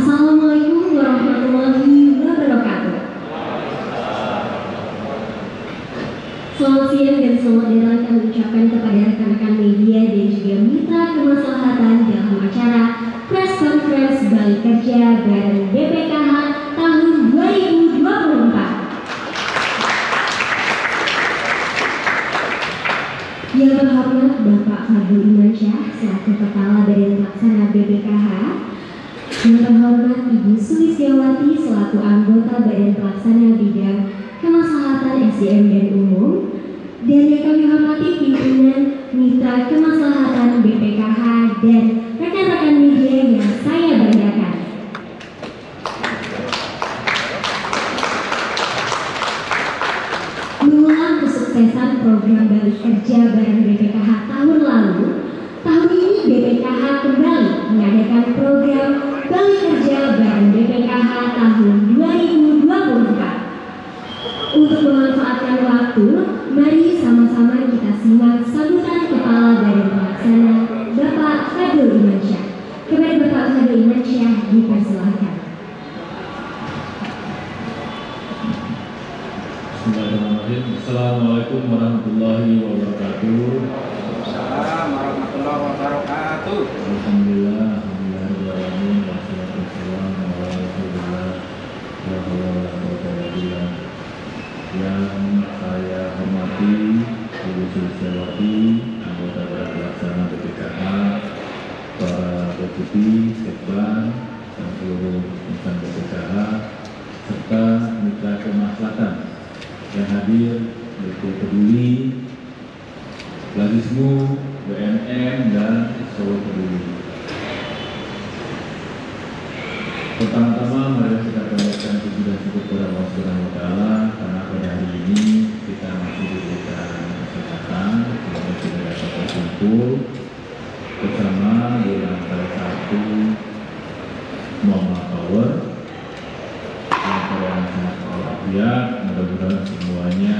Assalamualaikum warahmatullahi wabarakatuh. Selamat siang dan selamat datang kami ucapkan kepada rekan-rekan media dan juga mitra kemaslahatan dalam acara Press Conference Balik Kerja bareng BPKH tahun 2024. Yang terhormat Bapak Fadil Imansyah selaku Kepala Badan Pelaksana BPKH, yang terhormat Ibu Sulistiawati selaku anggota Badan Pelaksana Bidang Kemaslahatan SDM dan Umum, dan yang kami hormati pimpinan mitra kemaslahatan BPKH dan rekan-rekan media yang saya banggakan. Mengulang kesuksesan program Balik Kerja bareng BPKH tahun lalu, tahun ini BPKH kembali mengadakan program Balik Kerja bareng BPKH tahun 2024. Untuk memanfaatkan waktu, mari sama-sama kita simak sambutan Kepala Badan Pelaksana Bapak Fadil Imansyah. Kepada Bapak Fadil Imansyah dipersilahkan. Bismillahirrahmanirrahim. Assalamualaikum warahmatullahi wabarakatuh. Assalamualaikum warahmatullahi wabarakatuh. Alhamdulillah, alhamdulillah, wassalatu wassalamu ala rasulillah wa ala alihi. Yang saya hormati Ibu Sulistiawati, anggota Badan Pelaksana BPKH, para deputi, sekban, dan seluruh insan BPKH, serta mitra kemaslahatan yang hadir, Beko Peduli, Lazismu, BNN, dan Solo Peduli. Pertama-tama mari kita panjatkan puji dan syukur kepada Allah Subhanahu wa Ta'ala karena pada hari ini kita masih diberikan kesempatan untuk kita dapat berkumpul bersama di lantai 1 Muhammad Tower. Yang sangat walafiat, mudah-mudahan semuanya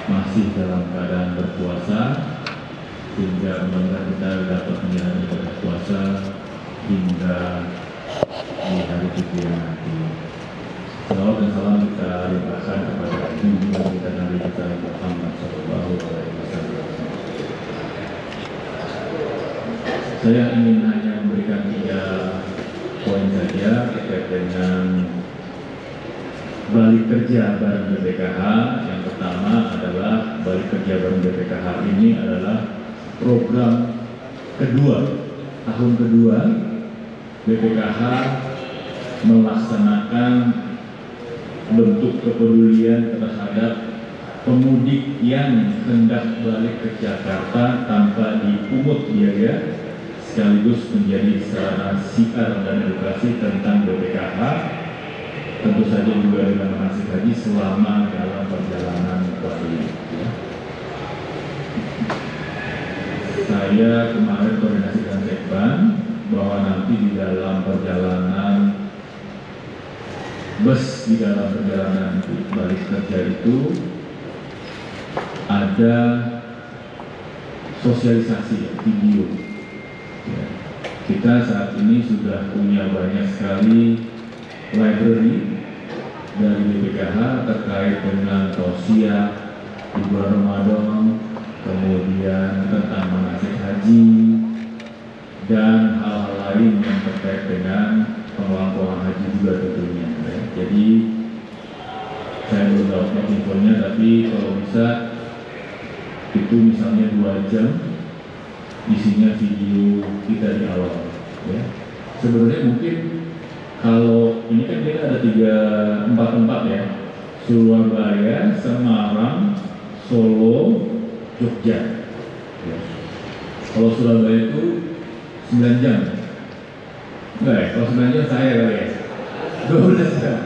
masih dalam keadaan berpuasa sehingga mudah-mudahan kita dapat menjalani ibadah puasa hingga di hari ketiga nanti. Salawat dan salam kita limpahkan kepada junjungan kita Nabi kita Muhammad Sallallahu Alaihi Wasallam. Saya ingin hanya memberikan 3 poin saja terkait dengan balik kerja bareng BPKH. Yang pertama adalah balik kerja bareng BPKH ini adalah program kedua, tahun kedua BPKH melaksanakan bentuk kepedulian terhadap pemudik yang hendak balik ke Jakarta tanpa dipungut biaya, sekaligus menjadi sarana siar dan edukasi tentang BPKH, tentu saja juga dengan manasik haji selama dalam perjalanan Bali. Saya kemarin koordinasi dengan Sekban bahwa nanti di dalam perjalanan bus, di dalam perjalanan balik kerja itu ada sosialisasi video. Ya. Kita saat ini sudah punya banyak sekali library dari BPKH terkait dengan tausiah di bulan Ramadan, kemudian tentang manasik haji, dan hal-hal lain yang terkait dengan pengelompokan haji juga tentunya. Jadi saya belum dapat infonya, tapi kalau bisa itu misalnya 2 jam isinya video kita di awal. Ya. Sebenarnya mungkin kalau ini kan kita ada 4 tempat ya, Surabaya, Semarang, Solo, Jogja. Ya. Kalau Surabaya itu 9 jam. Enggak ya, kalau 9 jam saya kali ya 12 jam.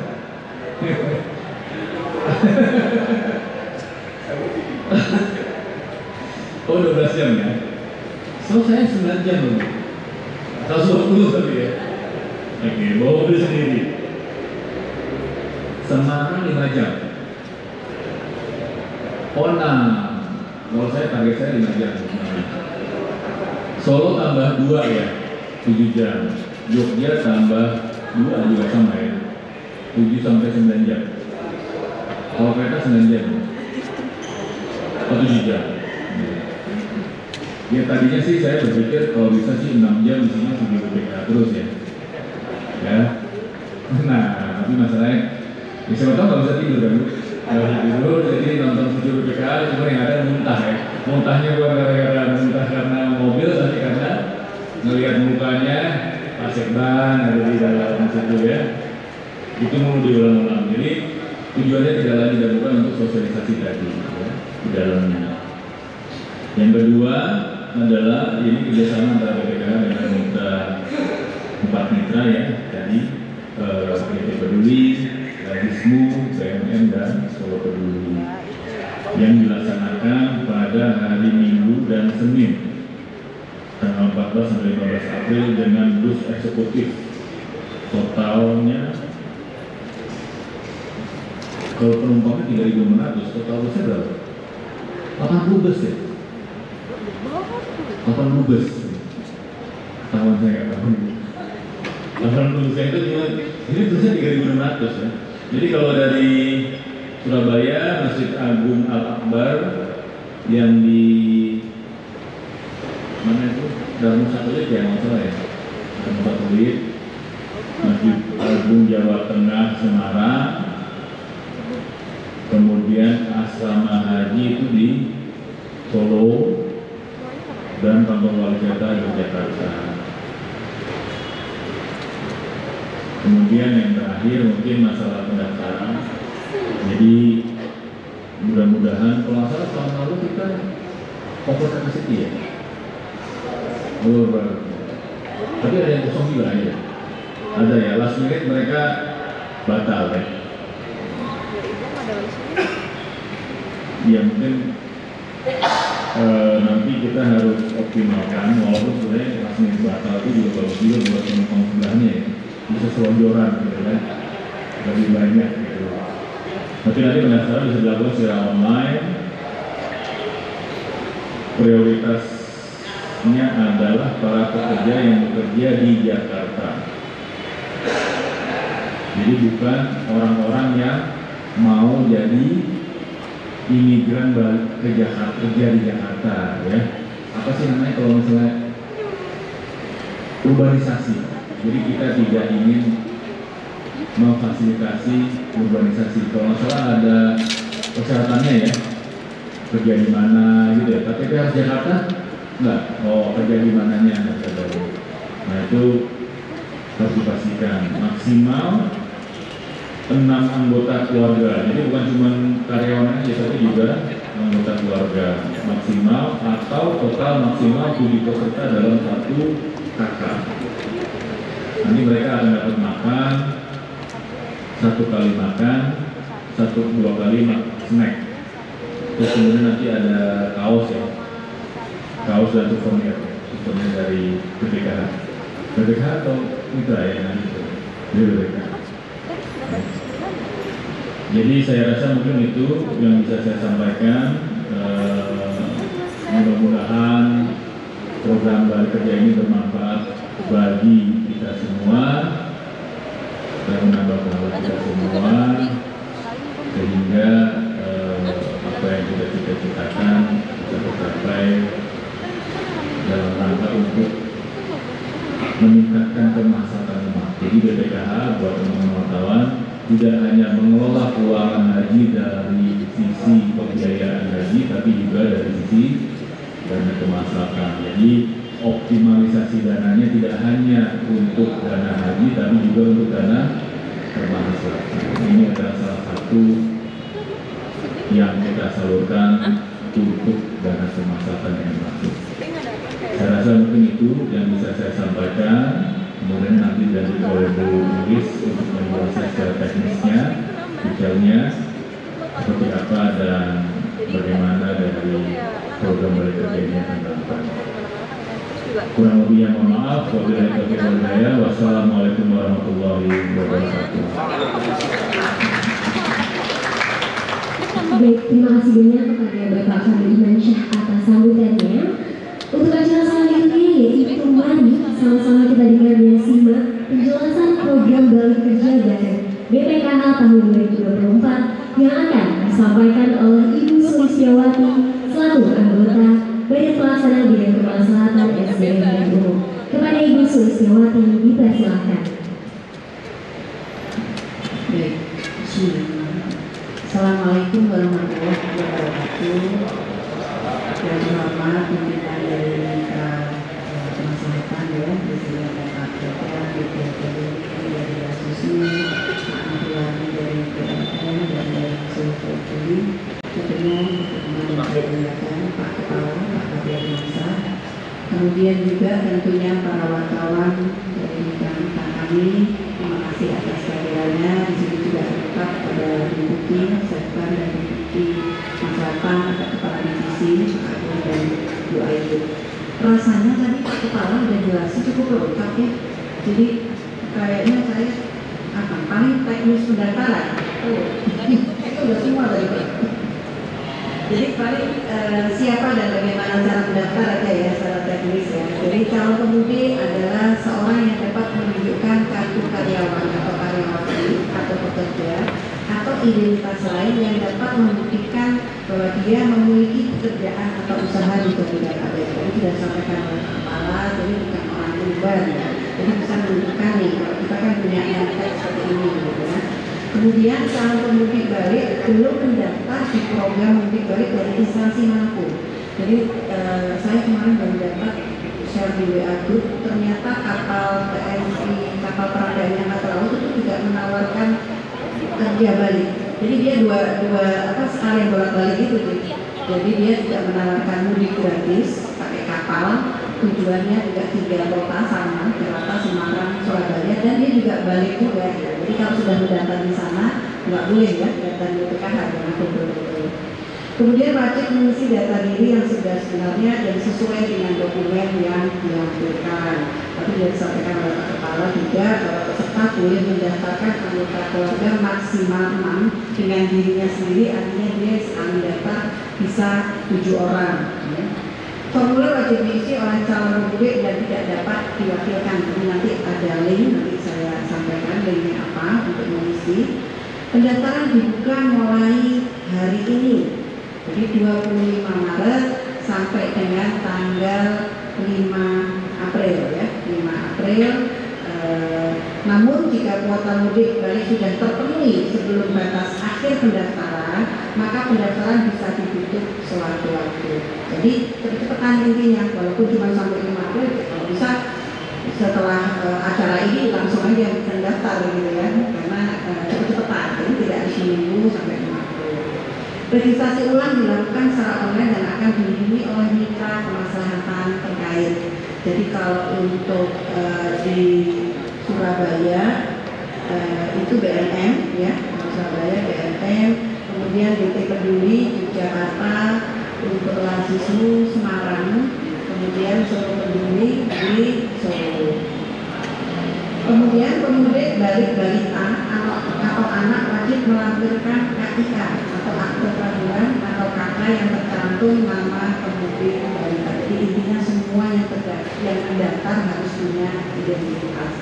Oh 12 jam ya. So saya 9 jam loh. 120 tapi ya. Oke, bawa mobil sendiri. Semarang 5 jam. Oh nah, kalau saya target saya 5 jam. Solo tambah 2 ya, 7 jam. Jogja tambah 2 juga sama ya, 7 sampai 9 jam. Kalau kereta 9 jam, atau 7 jam. Ya tadinya sih saya berpikir kalau bisa sih 6 jam di sini video BPKH terus ya. Ya. Nah, tapi masalahnya, ya siapa tahu nggak bisa tidur kan? Nggak bisa tidur, jadi nonton video BPKH cuma yang ada muntah ya. Muntahnya bukan gara-gara muntah karena mobil, tapi karena ngelihat mukanya Pak Sekban ada di dalam situ ya. Itu mau diulang-ulang. Jadi tujuannya tidak lagi dan bukan untuk sosialisasi tadi ya, di dalamnya. Yang kedua adalah ini kerjasama antara BPKH dengan empat mitra ya, tadi PT Peduli, Radismu, BMN dan Solo Peduli, yang dilaksanakan pada hari Minggu dan Senin tanggal 14 sampai 15 April dengan bus eksekutif. Totalnya kalau penumpangnya 3.500, total busnya berapa? 80 bus ya? 80 bus. Tahun saya nggak tahu. 80 bus itu cuma, ini busnya 3.600 ya. Jadi kalau dari Surabaya, Masjid Agung Al-Akbar yang di mana itu? Darmus Satelit ya, nggak salah ya. Darmus Satelit, Masjid Agung Jawa Tengah Semarang, kemudian asrama haji itu di Solo dan kantor wali kota Yogyakarta. Kemudian yang terakhir mungkin masalah pendaftaran. Jadi mudah-mudahan kalau salah tahun lalu kita Pokok City ya. Tapi ada yang kosong juga ya. Ada ya, last minute mereka batal ya. Ya mungkin nanti kita harus optimalkan, walaupun sebenarnya last minute batal itu juga bagus juga buat penumpang sebelahnya ya. Bisa selonjoran gitu kan, lebih banyak gitu. Tapi nanti pendaftaran bisa dilakukan secara online. Prioritasnya adalah para pekerja yang bekerja di Jakarta. Jadi bukan orang-orang yang mau jadi imigran balik ke Jakarta, kerja di Jakarta ya. Apa sih namanya kalau misalnya urbanisasi. Jadi kita tidak ingin memfasilitasi urbanisasi. Kalau nggak salah ada persyaratannya ya, kerja di mana gitu ya. Tapi harus Jakarta enggak. Oh, kerja di mananya enggak ada. Nah itu harus dipastikan maksimal 6 anggota keluarga. Jadi bukan cuma karyawan aja, tapi juga anggota keluarga maksimal, atau total maksimal 7 peserta dalam satu kakak. Nanti mereka akan dapat makan, 1 kali makan, 2 kali snack. Terus kemudian nanti ada kaos ya, kaos dan souvenir dari BPKH. BPKH atau mitra ya nanti dari BPKH. Jadi saya rasa mungkin itu yang bisa saya sampaikan. Mudah-mudahan program balik kerja ini bermanfaat bagi kita semua dan menambah pengalaman kita semua, sehingga apa yang kita cita-citakan bisa tercapai dalam rangka untuk meningkatkan kemaslahatan umat. Jadi BPKH buat teman-teman wartawan tidak hanya mengelola keuangan haji dari sisi pembiayaan haji, tapi juga dari sisi dana kemaslahatan. Jadi optimalisasi dananya tidak hanya untuk dana haji, tapi juga untuk dana kemaslahatan. Ini adalah salah satu yang kita salurkan untuk dana kemaslahatan yang masuk. Saya rasa mungkin itu yang bisa saya sampaikan. Kemudian nanti dari oleh Bu Nulis untuk menjelaskan secara teknisnya, detailnya seperti apa dan bagaimana dari program balik kerja ini akan dilakukan. Kurang lebihnya mohon maaf. Wabillahi taufiq wal hidayah. Wassalamualaikum warahmatullahi wabarakatuh. Baik, terima kasih banyak kepada Bapak Fadil Imansyah atas sambutannya. Untuk acara selanjutnya yaitu mari sama-sama kita dengar dan simak penjelasan program tahun 2024 yang akan disampaikan oleh Ibu Sulistiawati selaku anggota Badan Pelaksana Bidang Kemaslahatan SDM dan Umum. Kepada Ibu Sulistiawati dipersilakan. Baik, Assalamualaikum warahmatullahi wabarakatuh. Yang terhormat pimpinan dari Kemaslahatan ya, Presiden Bapak Ketua DPRD dari Asusni, Pak Antuani dari PLN dan dari seluruh tim, tentunya perkenalkan Pak Kepala, Pak Kabir Masa, kemudian juga tentunya para wartawan dari rekan-rekan kami. Terima kasih atas kehadirannya. Di sini juga terdapat pada Deputi Sektor dan Deputi Masyarakat atau Kepala Divisi Pak Agung dan Bu Ayu. Rasanya tadi Pak Kepala sudah jelasin cukup lengkap ya. Jadi kayaknya saya paling teknis pendaftaran. Itu udah semua tadi Pak. Jadi paling siapa dan bagaimana cara mendaftar aja ya secara teknis ya. Jadi calon pemudi adalah seorang yang dapat menunjukkan kartu karyawan atau karyawati atau pekerja atau identitas lain yang dapat membuktikan bahwa dia memiliki pekerjaan atau usaha di bidang ABK. Itu sudah disampaikan oleh kepala, jadi bukan orang pribadi ya. Jadi bisa menunjukkan nih kalau kita kan punya NPWP seperti ini gitu ya. Kemudian calon pemudik balik belum mendaftar di program mudik balik dari instansi manapun. Jadi saya kemarin baru dapat share di WA Group, ternyata kapal TNI, kapal perang angkatan laut itu tidak menawarkan kerja balik. Jadi dia dua sekalian bolak-balik itu. Jadi dia tidak menawarkan mudik gratis pakai kapal. Tujuannya juga 3 kota sama, Jakarta, Semarang, Surabaya, dan dia juga balik juga. Jadi kalau sudah mendaftar di sana, nggak boleh ya daftar di BPKH dengan betul-betul. Kemudian wajib mengisi data diri yang sudah sebenarnya dan sesuai dengan dokumen yang dilampirkan. Tapi sudah disampaikan oleh Pak Kepala juga bahwa peserta boleh mendaftarkan anggota keluarga maksimal 6 dengan dirinya sendiri, artinya dia sekali daftar bisa 7 orang. Ya. Formulir wajib diisi oleh calon pemudik dan tidak dapat diwakilkan. Jadi nanti ada link, nanti saya sampaikan linknya apa untuk mengisi. Pendaftaran dibuka mulai hari ini, jadi 25 Maret sampai dengan tanggal 5 April ya, 5 April. Namun jika kuota mudik balik sudah terpenuhi sebelum batas akhir pendaftaran, maka pendaftaran bisa ditutup sewaktu-waktu. Jadi cepat-cepatan intinya, walaupun cuma sampai 5 April, kalau bisa setelah acara ini langsung aja mendaftar gitu ya, karena cepat-cepatan, jadi tidak harus menunggu sampai 5 April. Registrasi ulang dilakukan secara online dan akan dilindungi oleh mitra kemaslahatan terkait. Jadi kalau untuk di Surabaya itu BNM ya, Surabaya BNM, kemudian DT Peduli Jakarta, untuk Lasismu Semarang, kemudian Solo Peduli di Solo. Kemudian pemudik balik balita atau anak wajib melampirkan KIK atau akte kelahiran atau KK yang tercantum nama pemudik balita. Jadi intinya semua yang mendaftar harus punya identitas.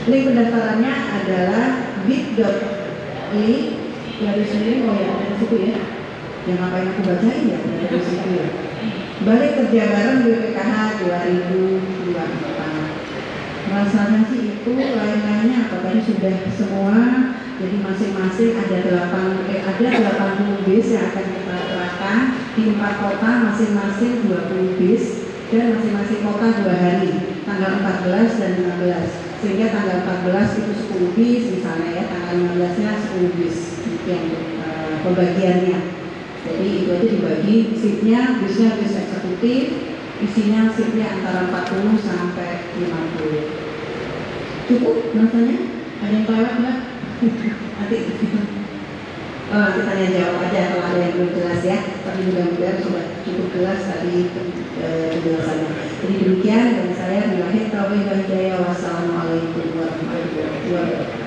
Link pendaftarannya adalah bit.ly garis miring, oh ya dari situ ya. Yang apa yang aku bacain ya dari situ ya. Balik kerja bareng BPKH 2024. Rasanya sih itu lain-lainnya apa tadi sudah semua. Jadi masing-masing ada 80 bis yang akan kita kerahkan di 4 kota, masing-masing 20 bis dan masing-masing kota 2 hari, tanggal 14 dan 15. Sehingga tanggal 14 itu 10 bis misalnya ya, tanggal 15-nya 10 bis yang pembagiannya. Jadi itu aja dibagi seatnya, bisnya bis eksekutif, isinya seatnya antara 40 sampai 50. Cukup rasanya? Ada yang lewat nggak? Nanti nanti tanya jawab aja kalau ada yang belum jelas ya. Tapi mudah-mudahan sudah cukup jelas tadi penjelasannya. Jadi demikian dari saya. Billahi taufiq wal hidayah. Wassalamualaikum warahmatullahi wabarakatuh.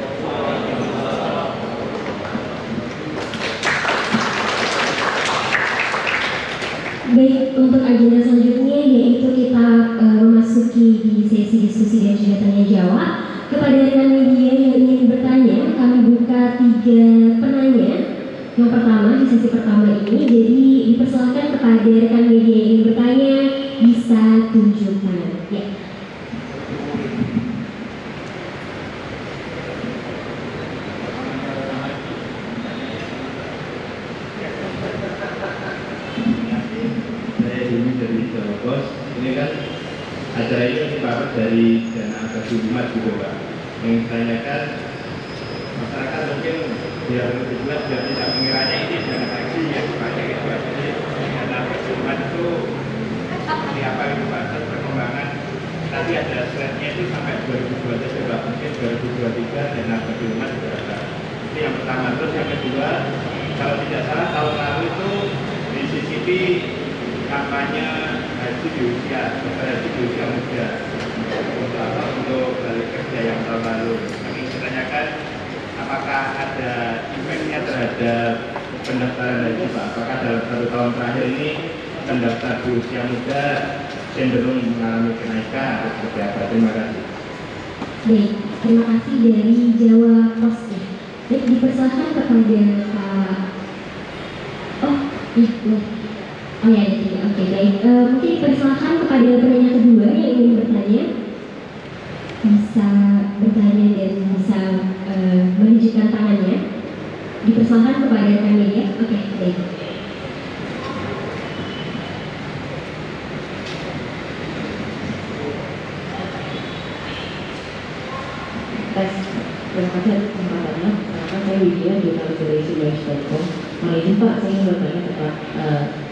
Baik, untuk agenda selanjutnya yaitu kita memasuki di sesi diskusi dan juga tanya jawab. Kepada rekan media yang ingin bertanya, kami buka 3 sesi pertama ini, jadi dipersilakan kepada rekan media yang ingin bertanya bisa tunjukkan. Ya. Saya ini dari Jawa Pos. Ini kan acara ini dipakai dari dana agasi umat juga Pak. Yang ditanyakan masyarakat mungkin biar lebih jelas, biar tidak mengiranya ini dana haji yang dipakai itu. Jadi dana agasi umat itu seperti apa itu Pak? Dan perkembangan tadi ada slide-nya itu sampai 2023 Pak. Mungkin 2023 dana agasi umat berapa? Ini yang pertama. Terus yang kedua, kalau tidak salah tahun lalu itu di CCTV kampanye haji di usia, haji di usia muda untuk apa? Untuk balik kerja yang tahun lalu. Kami ditanyakan apakah ada impactnya terhadap pendaftaran haji Pak? Apakah dalam 1 tahun terakhir ini pendaftar di usia muda cenderung mengalami kenaikan atau seperti apa? Terima kasih. Baik, terima kasih dari Jawa Pos. Baik, dipersilakan kepada Pak. Oh, iya. Oh ya, ada. Oke, baik. Mungkin dipersilakan kepada penanya kedua yang ingin bertanya. Bisa bertanya dan bisa menunjukkan tangannya. Dipersilakan kepada rekan media. Oke, baik. Tes, terima kasih atas kesempatannya. Perkenalkan saya Widya, jurnalis dari Sidoarjo.com. Malah ini Pak, saya ingin bertanya tentang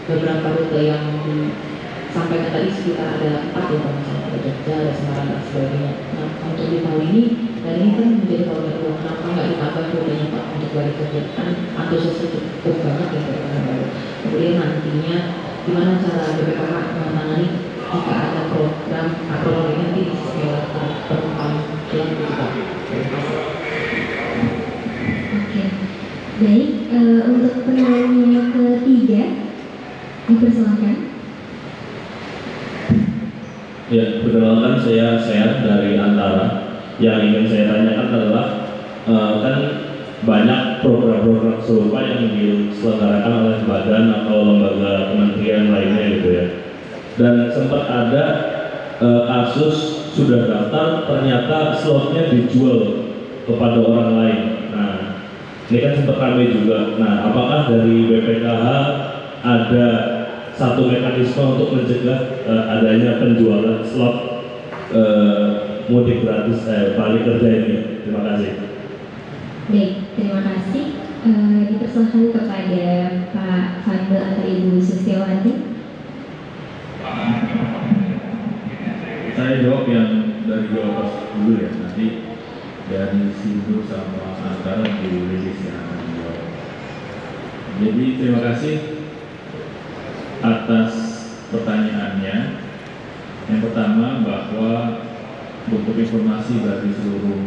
beberapa rute yang disampaikan tadi, sekitar ada 4 ya Pak, misalnya ada Jogja, ada Semarang dan sebagainya. Nah, untuk di tahun ini, dan ini kan menjadi tahun kedua, kenapa nggak ditambah rutenya Pak untuk balik kerja? Kan antusiasnya cukup banget ya dari tahun baru. Kemudian nantinya gimana cara BPKH menangani jika ada program atau nanti disesuaikan penumpang yang Pak? Oke, baik. Untuk penanya ketiga, dipersilakan. Ya, perkenalkan saya Sehat dari Antara. Yang ingin saya tanyakan adalah kan banyak program-program serupa yang diselenggarakan oleh badan atau lembaga kementerian lainnya gitu ya. Dan sempat ada kasus sudah daftar ternyata slotnya dijual kepada orang lain. Nah, ini kan sempat ramai juga. Nah, apakah dari BPKH ada satu mekanisme untuk mencegah adanya penjualan slot mudik gratis balik kerja ini? Terima kasih. Baik, terima kasih. Dipersilakan kepada Pak Fadil atau Ibu Sustiawati. Saya jawab yang dari Jawa Pos dulu ya, nanti dari Sindu sama Antara dirilis yang akan menjawab. Jadi terima kasih atas pertanyaannya. Yang pertama bahwa untuk informasi bagi seluruh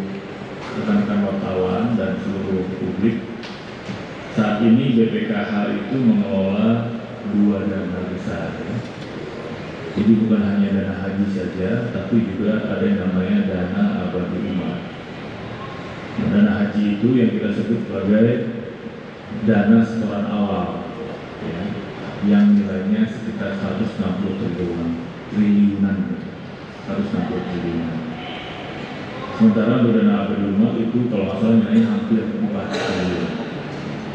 rekan-rekan wartawan dan seluruh publik, saat ini BPKH itu mengelola 2 dana besar ya. Jadi bukan hanya dana haji saja, tapi juga ada yang namanya dana abadi umat. Nah, dana haji itu yang kita sebut sebagai dana setoran awal ya, yang nilainya sekitar 160 triliunan. Sementara untuk dana abadi umat itu kalau nggak salah nilainya hampir 4 triliun,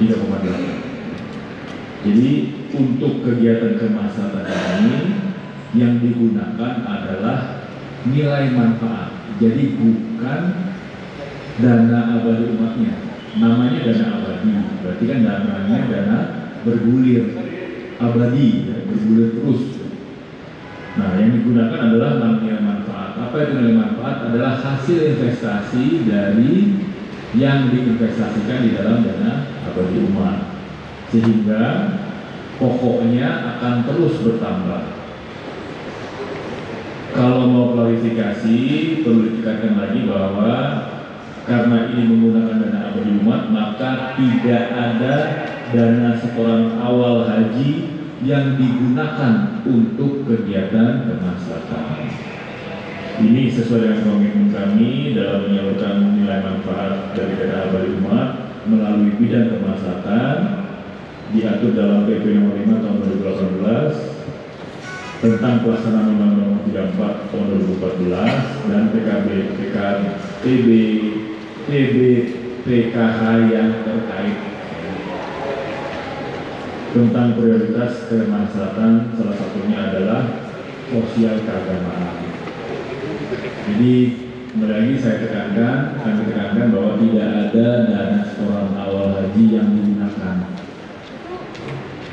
3,8. Jadi untuk kegiatan kemaslahatan ini yang digunakan adalah nilai manfaat. Jadi bukan dana abadi umatnya, namanya dana abadi. Berarti kan dananya dana bergulir abadi, ya, bergulir terus. Nah, yang digunakan adalah nilai manfaat. Apa itu nilai manfaat? Adalah hasil investasi dari yang diinvestasikan di dalam dana abadi umat, sehingga pokoknya akan terus bertambah. Kalau mau klarifikasi, perlu ditekankan lagi bahwa karena ini menggunakan dana abadi umat, maka tidak ada dana setoran awal haji yang digunakan untuk kegiatan kemaslahatan. Ini sesuai dengan komitmen kami dalam menyalurkan nilai manfaat dari dana abadi umat melalui bidang kemaslahatan. diatur dalam PP nomor 5 tahun 2018 tentang pelaksanaan Undang-Undang Nomor 34 tahun 2014 dan PKH yang terkait tentang prioritas kemaslahatan, salah satunya adalah sosial keagamaan. Jadi kembali lagi kami tekankan bahwa tidak ada dana setoran awal haji yang digunakan.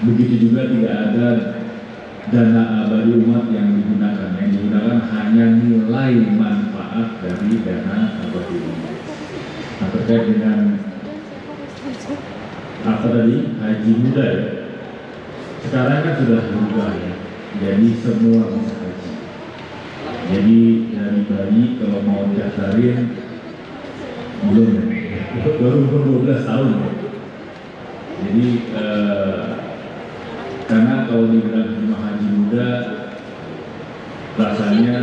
Begitu juga tidak ada dana abadi umat yang digunakan. Yang digunakan hanya nilai manfaat dari dana abadi umat. Nah, terkait dengan apa tadi, haji muda ya. Sekarang kan sudah berubah ya. Jadi semua bisa haji. Jadi dari bayi kalau mau daftarin belum ya. Baru umur 12 tahun ya. Jadi karena kalau dibilang jemaah haji muda rasanya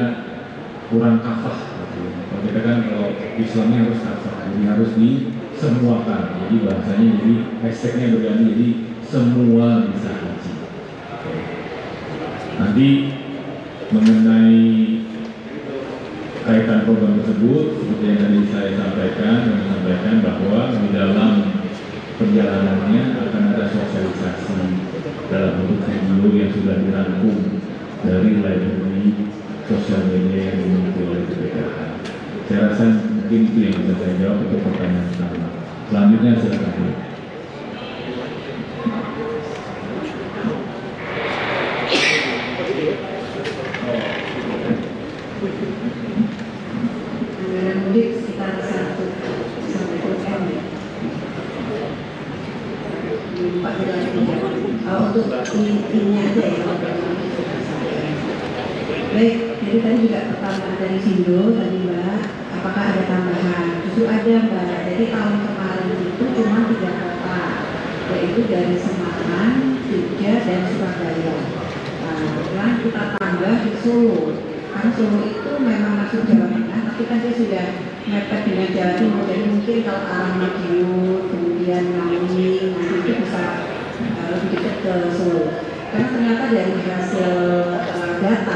kurang kafah gitu. Kalau kita kan kalau Islamnya harus kafah, jadi harus disemuakan. Jadi bahasanya jadi hashtagnya berganti jadi semua bisa haji. Nanti mengenai kaitan program tersebut seperti yang tadi saya sampaikan bahwa di dalam perjalanannya akan ada sosialisasi dalam bentuk video yang sudah dirangkum dari library sosial media yang dimiliki oleh BPKH. Saya rasa mungkin itu yang bisa saya jawab untuk pertanyaan pertama. Selanjutnya silakan. Anggaran mudik sekitar 1 sampai 2 M. Pak untuk ini aja ya. Baik, jadi tadi juga pertanyaan dari Sindo tadi Mbak, apakah ada tambahan? Justru ada Mbak. Jadi tahun kemarin itu cuma 3 kota, yaitu dari Semarang, Jogja, dan Surabaya. Nah, kita tambah di Solo. Karena Solo itu memang masuk Jawa Tengah, tapi kan dia sudah mepet dengan Jawa Timur. Jadi mungkin kalau arah Madiun, kemudian Ngawi, nanti itu bisa lebih dekat ke Solo. Karena ternyata dari hasil data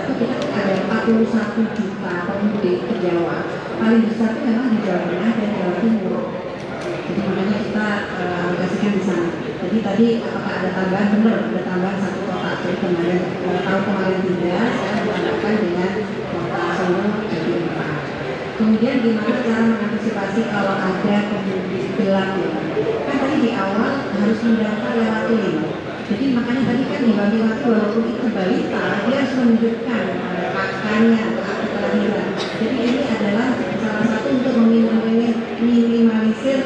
itu kita ada 41 juta pemudik ke Jawa. Paling besar itu memang di Jawa Tengah dan Jawa Timur. Jadi makanya kita alokasikan di sana. Jadi tadi apakah ada tambahan? Benar, ada tambahan 1 kota. Jadi kemarin, tahun kemarin tidak, saya ditambahkan dengan kota Solo jadi 4. Kemudian gimana cara mengantisipasi kalau ada pemudik gelap ya? Kan tadi di awal harus mendaftar lewat link. Jadi makanya tadi kan dibantu walaupun itu balita, dia harus menunjukkan kakaknya atau akte kelahiran. Jadi ini adalah salah satu untuk minimalisir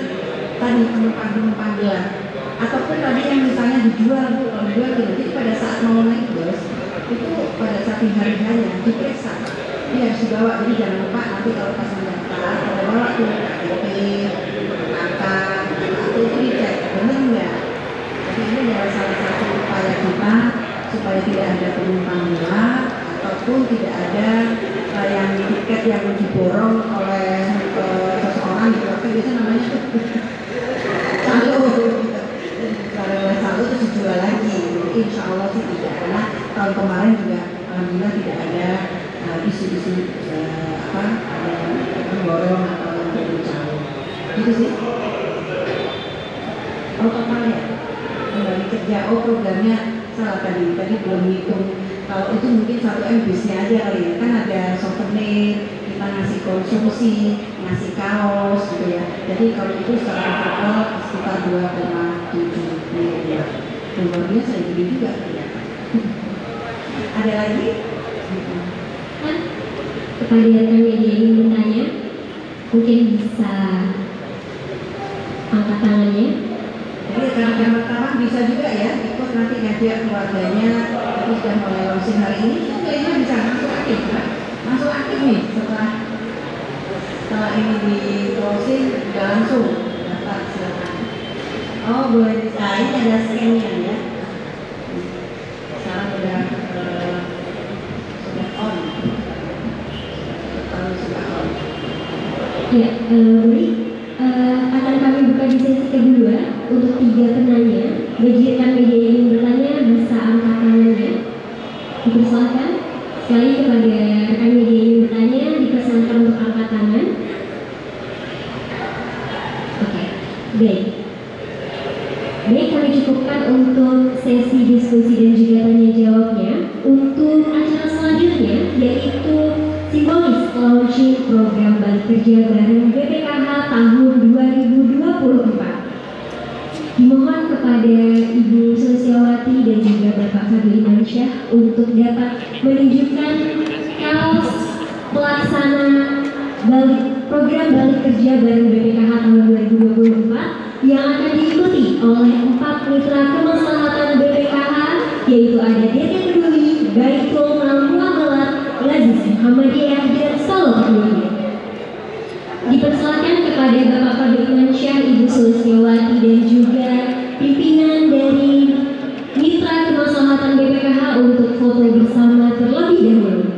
tadi penumpang gelap. Ataupun tadi yang misalnya dijual gitu. Jadi pada saat mau naik bus itu pada saat di hari-harinya diperiksa. Dia harus dibawa, jadi jangan lupa nanti kalau pas mendaftar ada bawa tuh KTP, kakak, atau itu dicek benar nggak. Jadi ini adalah salah satu upaya kita supaya tidak ada penumpang gelap ataupun tidak ada yang tiket yang diborong oleh seseorang gitu. Biasanya namanya calo satu terus dijual lagi. Insya Allah sih tidak, karena tahun kemarin juga alhamdulillah tidak ada isu-isu ada memborong atau yang calo. Gitu sih. Total ya. Kembali kerja, programnya salah tadi belum hitung. Kalau itu mungkin 1 M bisnya aja kali ya, kan ada souvenir, kita ngasih konsumsi, ngasih kaos gitu ya. Jadi kalau itu secara total sekitar 2,7 miliar. Luar biasa jadi juga ya. Ada lagi? Kepada rekan media yang bertanya, mungkin bisa angkat tangannya. Jadi rekan-rekan wartawan bisa juga ya ikut nanti ngajak keluarganya. Tapi sudah mulai launching hari ini, itu kayaknya bisa masuk aktif nih setelah ini di closing udah langsung daftar, silakan. Oh boleh bisa, ini ada scan-nya ya. Sekarang sudah on. Sudah on. Ya, Budi, akan kami buka di sesi kedua untuk 3 penanya Bagi rekan media yang ingin bertanya bisa angkat tangannya. Dipersilakan. Sekali kepada rekan media yang ingin bertanya dipersilakan untuk angkat tangan. Oke, baik. Baik, kami cukupkan untuk sesi diskusi dan juga tanya jawabnya. Untuk acara selanjutnya yaitu simbolis launching program balik kerja bareng BPKH tahun 2024. Dimohon kepada Ibu Sulistiawati dan juga Bapak Fadli Mansyah untuk dapat menunjukkan kaos pelaksana program balik kerja bareng BPKH tahun 2024 yang akan diikuti oleh 4 mitra kemaslahatan BPKH, yaitu ada DT Peduli, Baitul Mal Muamalat, Lazis Muhammadiyah, dan Solo Peduli. Dipersilakan kepada Bapak Fadli Mansyah, Ibu Sulistiawati dan juga pimpinan dari mitra kemaslahatan BPKH untuk foto bersama terlebih dahulu.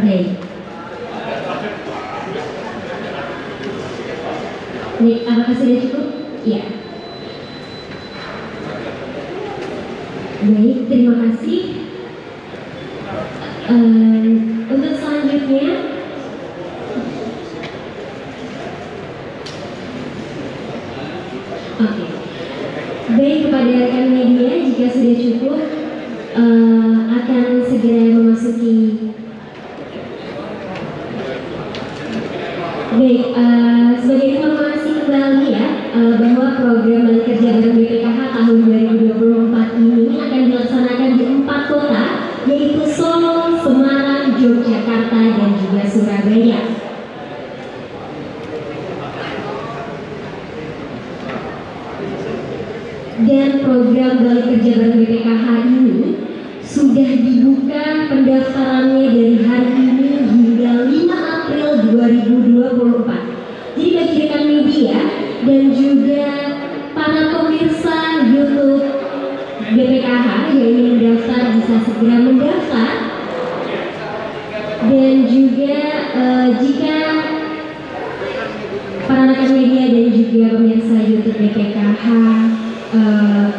Baik. Baik, apakah sudah cukup? Iya. Baik, terima kasih. Untuk selanjutnya, oke. Baik, kepada rekan media, jika sudah cukup, akan segera memasuki. Baik, sebagai informasi kembali ya, bahwa program balik kerja bareng BPKH tahun 2024 ini akan dilaksanakan di 4 kota, yaitu Solo, Semarang, Yogyakarta, dan juga Surabaya. Dan program balik kerja bareng BPKH ini sudah dibuka pendaftarannya dari hari ini hingga 5 April 2024. Jadi bagi rekan media dan juga para pemirsa YouTube BPKH yang ingin mendaftar bisa segera mendaftar. Dan juga jika para rekan media dan juga pemirsa YouTube BPKH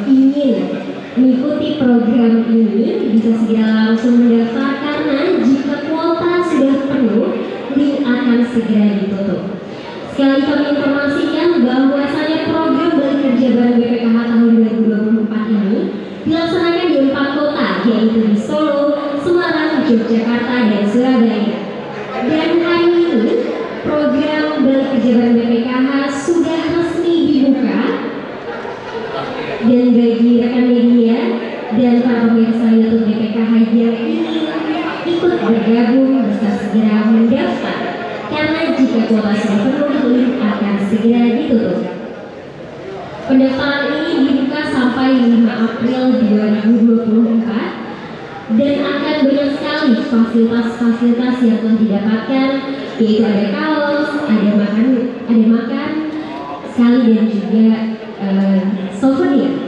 ingin mengikuti program ini bisa segera langsung mendaftar, karena jika kuota sudah penuh link akan segera ditutup. Sekali kami informasikan bahwasanya program balik kerja bareng BPKH tahun 2024 ini dilaksanakan di 4 kota, yaitu di Solo, Semarang, Yogyakarta, dan Surabaya. Dan hari ini program balik kerja bareng BPKH sudah resmi dibuka. Dan bagi rekan media dan para pemirsa YouTube BPKH yang ingin ikut bergabung bisa segera mendaftar, karena jika kuota sudah penuh link akan segera ditutup. Pendaftaran ini dibuka sampai 5 April 2024 dan akan banyak sekali fasilitas-fasilitas yang telah didapatkan, yaitu ada kaos, ada makan sekali, dan juga souvenir.